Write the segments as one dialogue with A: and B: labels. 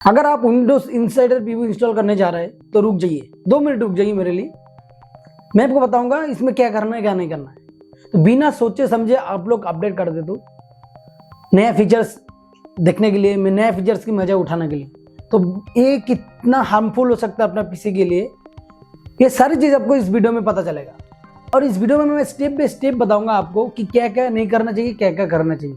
A: अगर आप Windows insider preview install करने जा रहे हैं तो रुक जाइए, 2 मिनट रुक जाइए मेरे लिए। मैं आपको बताऊंगा इसमें क्या करना है क्या नहीं करना है। तो बिना सोचे समझे आप लोग अपडेट कर देते हो नया फीचर्स देखने के लिए, मैं नया फीचर्स की मजा उठाने के लिए। तो ये कितना हार्मफुल हो सकता है अपना पीसी के लिए, ये सारी चीज आपको इस वीडियो में पता चलेगा। और इस वीडियो में मैं स्टेप बाय स्टेप बताऊंगा आपको कि क्या क्या नहीं करना चाहिए, क्या क्या करना चाहिए।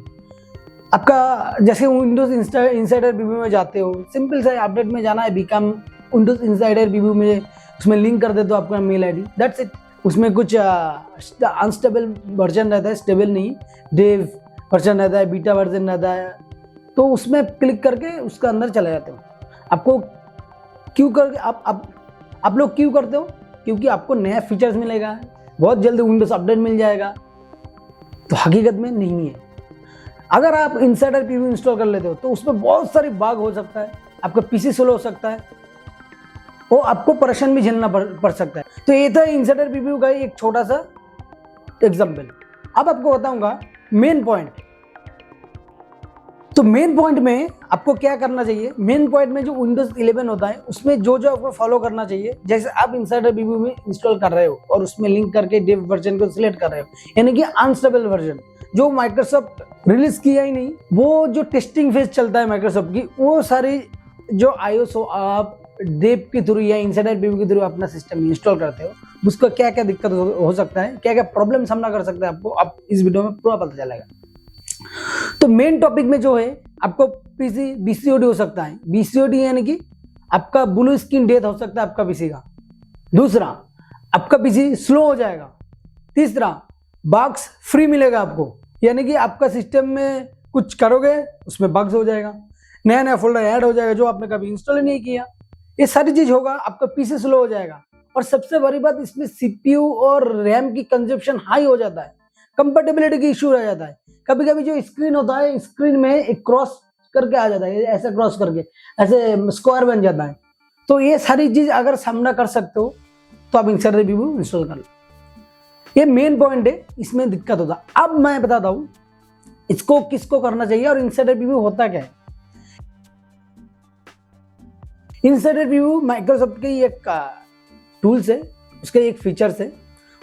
A: आपका जैसे विंडोज इनसाइडर प्रीव्यू में जाते हो, सिंपल सा अपडेट में जाना है, बिकम विंडोज इनसाइडर प्रीव्यू में, उसमें लिंक कर देते हो आपका मेल आईडी, दैट्स इट। उसमें कुछ अनस्टेबल वर्जन रहता है, स्टेबल नहीं, डेव वर्जन रहता है, बीटा वर्जन रहता है, तो उसमें क्लिक करके उसका अंदर चले जाते हो। आपको क्यों कर आप लोग क्यों करते हो? क्योंकि आपको नया फीचर्स मिलेगा, बहुत जल्दी विंडोज अपडेट मिल जाएगा। तो हकीकत में नहीं है। अगर आप इनसाइडर प्रीव्यू इंस्टॉल कर लेते हो तो उसमें बहुत सारी बाग हो सकता है, आपका पीसी स्लो हो सकता है, वो आपको परेशान भी झेलना पड़ सकता है। तो ये था इनसाइडर प्रीव्यू का एक छोटा सा एग्जाम्पल। अब आपको बताऊंगा मेन पॉइंट। तो मेन पॉइंट में आपको क्या करना चाहिए, मेन पॉइंट में जो विंडोज 11 होता है उसमें जो जो आपको फॉलो करना चाहिए, जैसे आप इनसाइडर प्रीव्यू में इंस्टॉल कर रहे हो और उसमें लिंक करके डेव वर्जन को सिलेक्ट कर रहे हो, यानी कि अनस्टेबल वर्जन जो माइक्रोसॉफ्ट रिलीज किया ही नहीं, वो जो टेस्टिंग फेज चलता है माइक्रोसॉफ्ट की, वो सारी जो आईओएस हो आप डेव के थ्रू या इनसाइडर प्रीव्यू के थ्रू अपना सिस्टम इंस्टॉल करते हो, उसका क्या क्या दिक्कत हो सकता है, क्या क्या प्रॉब्लम सामना कर सकता है, आपको आप इस वीडियो में पूरा पता चलेगा। तो मेन टॉपिक में जो है आपको पीसी बीसीओडी हो सकता है, बीसीओडी यानी कि आपका ब्लू स्क्रीन डेथ हो सकता है आपका पीसी का। दूसरा, आपका पीसी स्लो हो जाएगा। तीसरा, बग्स फ्री मिलेगा आपको, यानी कि आपका सिस्टम में कुछ करोगे उसमें बग्स हो जाएगा, नया नया फोल्डर ऐड हो जाएगा जो आपने कभी इंस्टॉल नहीं किया, ये सारी चीज होगा, आपका पीसी स्लो हो जाएगा। और सबसे बड़ी बात, इसमें सीपीयू और रैम की कंजप्शन हाई हो जाता है, कंपेटेबिलिटी की इश्यू रह जाता है। कभी कभी जो स्क्रीन होता है, स्क्रीन में एक क्रॉस करके आ जाता है, ऐसे क्रॉस करके ऐसे स्क्वायर बन जाता है। तो ये सारी चीज अगर सामना कर सकते हो तो आप इनसाइडर प्रीव्यू इंस्टॉल कर लो। ये मेन पॉइंट है, इसमें दिक्कत होता है। अब मैं बताता हूं इसको किसको करना चाहिए और इनसाइडर प्रीव्यू होता क्या है। इनसाइडर प्रीव्यू माइक्रोसॉफ्ट की एक टूल्स है, उसके एक फीचर्स है।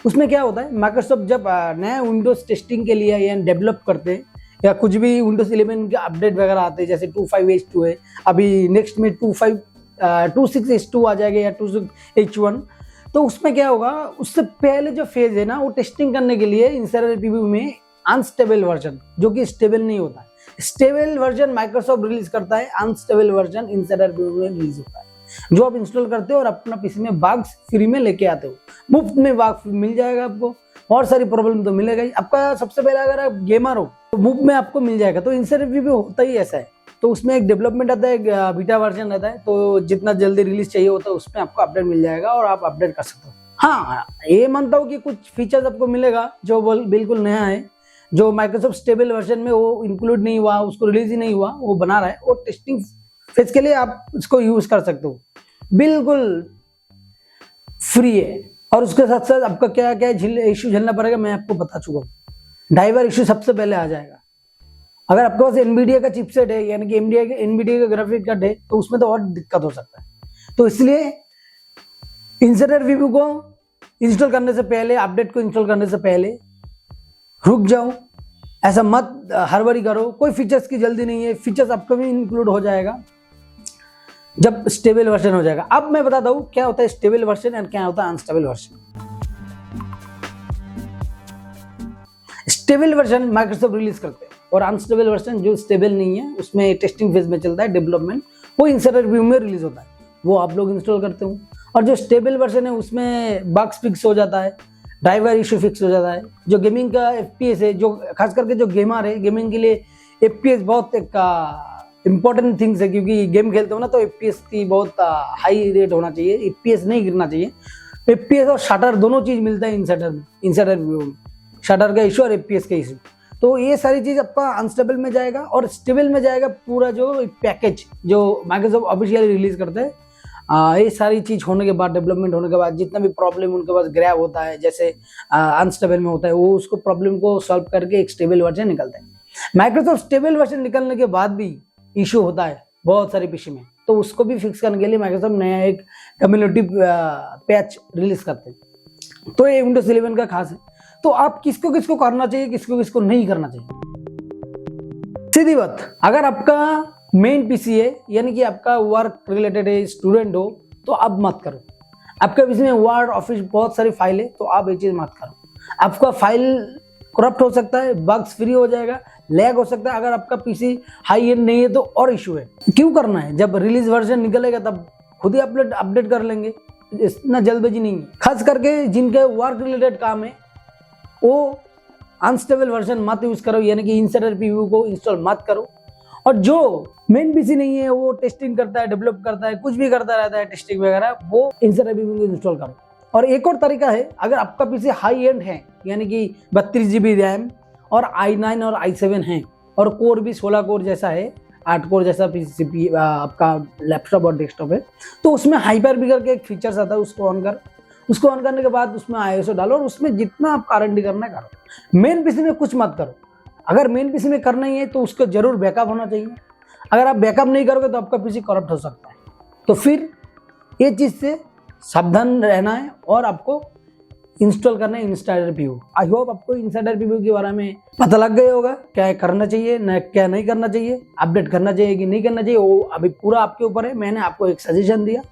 A: उसमें क्या होता है, माइक्रोसॉफ्ट जब नया विंडोज टेस्टिंग के लिए या डेवलप करते हैं, या कुछ भी विंडोज 11 के अपडेट वगैरह आते हैं, जैसे 25H2 है, अभी नेक्स्ट में 26H2 आ जाएगा या 26H1, तो उसमें क्या होगा, उससे पहले जो फेज है ना, वो टेस्टिंग करने के लिए इनसाइडर प्रीव्यू में अनस्टेबल वर्जन, जो कि स्टेबल नहीं होता है, स्टेबल वर्जन माइक्रोसॉफ्ट रिलीज करता है, अनस्टेबल वर्जन इनसाइडर प्रीव्यू में रिलीज होता है, जो आप इंस्टॉल करते हो और अपना पीसी में बग्स फ्री में लेके आते हो। मुफ्त में बग मिल जाएगा आपको, और सारी प्रॉब्लम तो मिलेगा ही। आपका सबसे पहले अगर आप गेमर हो तो मुफ्त में आपको मिल जाएगा। तो इनसाइडर प्रीव्यू होता ही ऐसा है। तो उसमें एक डेवलपमेंट आता है, एक बीटा वर्जन रहता है, तो जितना जल्दी रिलीज चाहिए होता है उसमें आपको अपडेट मिल जाएगा और आप अपडेट कर सकते हो। हाँ, ये मानता हूँ कि कुछ फीचर्स आपको मिलेगा जो बिल्कुल नया है, जो माइक्रोसॉफ्ट स्टेबल वर्जन में वो इंक्लूड नहीं हुआ, उसको रिलीज ही नहीं हुआ, वो बना रहा है, और टेस्टिंग फेज के लिए आप इसको यूज कर सकते हो, बिल्कुल फ्री है। और उसके साथ साथ आपका क्या क्या इश्यू झेलना पड़ेगा मैं आपको बता चुका हूँ। ड्राइवर इश्यू सबसे पहले आ जाएगा। अगर आपके पास एनवीडिया का चिपसेट है, यानी कि एनवीडिया का ग्राफिक कार्ड है, तो उसमें तो और दिक्कत हो सकता है। तो इसलिए इनसाइडर प्रीव्यू को इंस्टॉल करने से पहले, अपडेट को इंस्टॉल करने से पहले रुक जाओ, ऐसा मत हड़बड़ी करो। कोई फीचर्स की जल्दी नहीं है, फीचर्स आपको भी इंक्लूड हो जाएगा जब स्टेबल वर्जन हो जाएगा। अब मैं बताता हूं क्या होता है स्टेबल वर्जन और क्या होता है unstable version. Stable version Microsoft release करते हैं, और अनस्टेबल वर्जन जो स्टेबल नहीं है, उसमें टेस्टिंग फेज में चलता है, डेवलपमेंट, वो इनसाइडर प्रीव्यू में रिलीज होता है, वो आप लोग इंस्टॉल करते हो। और जो स्टेबल वर्जन है उसमें बग्स फिक्स हो जाता है, ड्राइवर इश्यू फिक्स हो जाता है। जो गेमिंग का FPS है, जो खास करके जो गेमर है, गेमिंग के लिए FPS बहुत एक इंपॉर्टेंट थिंग्स है, क्योंकि गेम खेलते हो ना, तो FPS की बहुत हाई रेट होना चाहिए, FPS नहीं गिरना चाहिए। FPS और शटर दोनों चीज मिलता है इनसाइडर व्यू में, शटर का इशू और FPS का इशू। तो ये सारी चीज आपका अनस्टेबल में जाएगा, और स्टेबल में जाएगा पूरा जो पैकेज जो माइक्रोसॉफ्ट ऑफिशियली रिलीज करते हैं। ये सारी चीज होने के बाद, डेवलपमेंट होने के बाद, जितना भी प्रॉब्लम उनके पास ग्रैब होता है, जैसे अनस्टेबल में होता है, वो उसको प्रॉब्लम को सॉल्व करके एक स्टेबल वर्जन निकलता है। माइक्रोसॉफ्ट स्टेबल वर्जन निकलने के बाद भी इश्यू होता है बहुत सारे पीसी में, तो उसको भी फिक्स करने के लिए माइक्रोसॉफ्ट नया एक कम्युनिटी पैच रिलीज करते हैं। तो ये विंडोज 11 का खास है। तो आप किसको किसको करना चाहिए, किसको किसको नहीं करना चाहिए। सीधी बात, अगर आपका मेन पीसी है यानी कि आपका वर्क रिलेटेड है, स्टूडेंट हो, तो आप मत करो। आपके पीसी में वर्ड, ऑफिस बहुत सारी फाइल है, तो आप ये चीज मत करो। आपका फाइल करप्ट हो सकता है, बग्स फ्री हो जाएगा, लैग हो सकता है। अगर आपका पीसी हाई एंड नहीं है तो और इशू है। क्यों करना है, जब रिलीज वर्जन निकलेगा तब खुद ही अपडेट कर लेंगे, इतना जल्दबाजी नहीं है। खास करके जिनके वर्क रिलेटेड काम है वो अनस्टेबल वर्जन मत यूज करो, यानी कि इनसाइडर प्रीव्यू को इंस्टॉल मत करो। और जो मेन पीसी नहीं है, वो टेस्टिंग करता है, डेवलप करता है, कुछ भी करता रहता है, टेस्टिंग वगैरह, वो इनसाइडर प्रीव्यू को इंस्टॉल करो। और एक और तरीका है, अगर आपका पीसी हाई एंड है यानी कि 32 GB रैम और i9 और i7 है और कोर भी 16 कोर जैसा है, 8 कोर जैसा पीसी आपका लैपटॉप और डेस्कटॉप है, तो उसमें हाइपर भी करके एक फीचर्स आता है, उसको ऑन कर। उसको ऑन करने के बाद उसमें ISO डालो और उसमें जितना आप R&D करना है करो। मेन पीसी में कुछ मत करो। अगर मेन पीसी में करना ही है तो उसको जरूर बैकअप होना चाहिए। अगर आप बैकअप नहीं करोगे तो आपका पीसी करप्ट हो सकता है। तो फिर ये चीज़ से सावधान रहना है और आपको इंस्टॉल करना है इनसाइडर प्रीव्यू। आई होप आपको इनसाइडर प्रीव्यू के बारे में पता लग गया होगा, क्या करना चाहिए न क्या नहीं करना चाहिए, अपडेट करना चाहिए कि नहीं करना चाहिए, वो अभी पूरा आपके ऊपर है। मैंने आपको एक सजेशन दिया।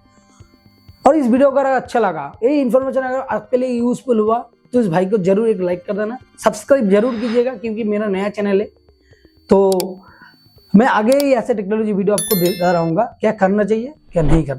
A: और इस वीडियो अगर अच्छा लगा, ये इन्फॉर्मेशन अगर आपके लिए यूजफुल हुआ, तो इस भाई को जरूर एक लाइक कर देना, सब्सक्राइब जरूर कीजिएगा, क्योंकि मेरा नया चैनल है। तो मैं आगे ही ऐसे टेक्नोलॉजी वीडियो आपको देता रहूँगा, क्या करना चाहिए क्या नहीं करना।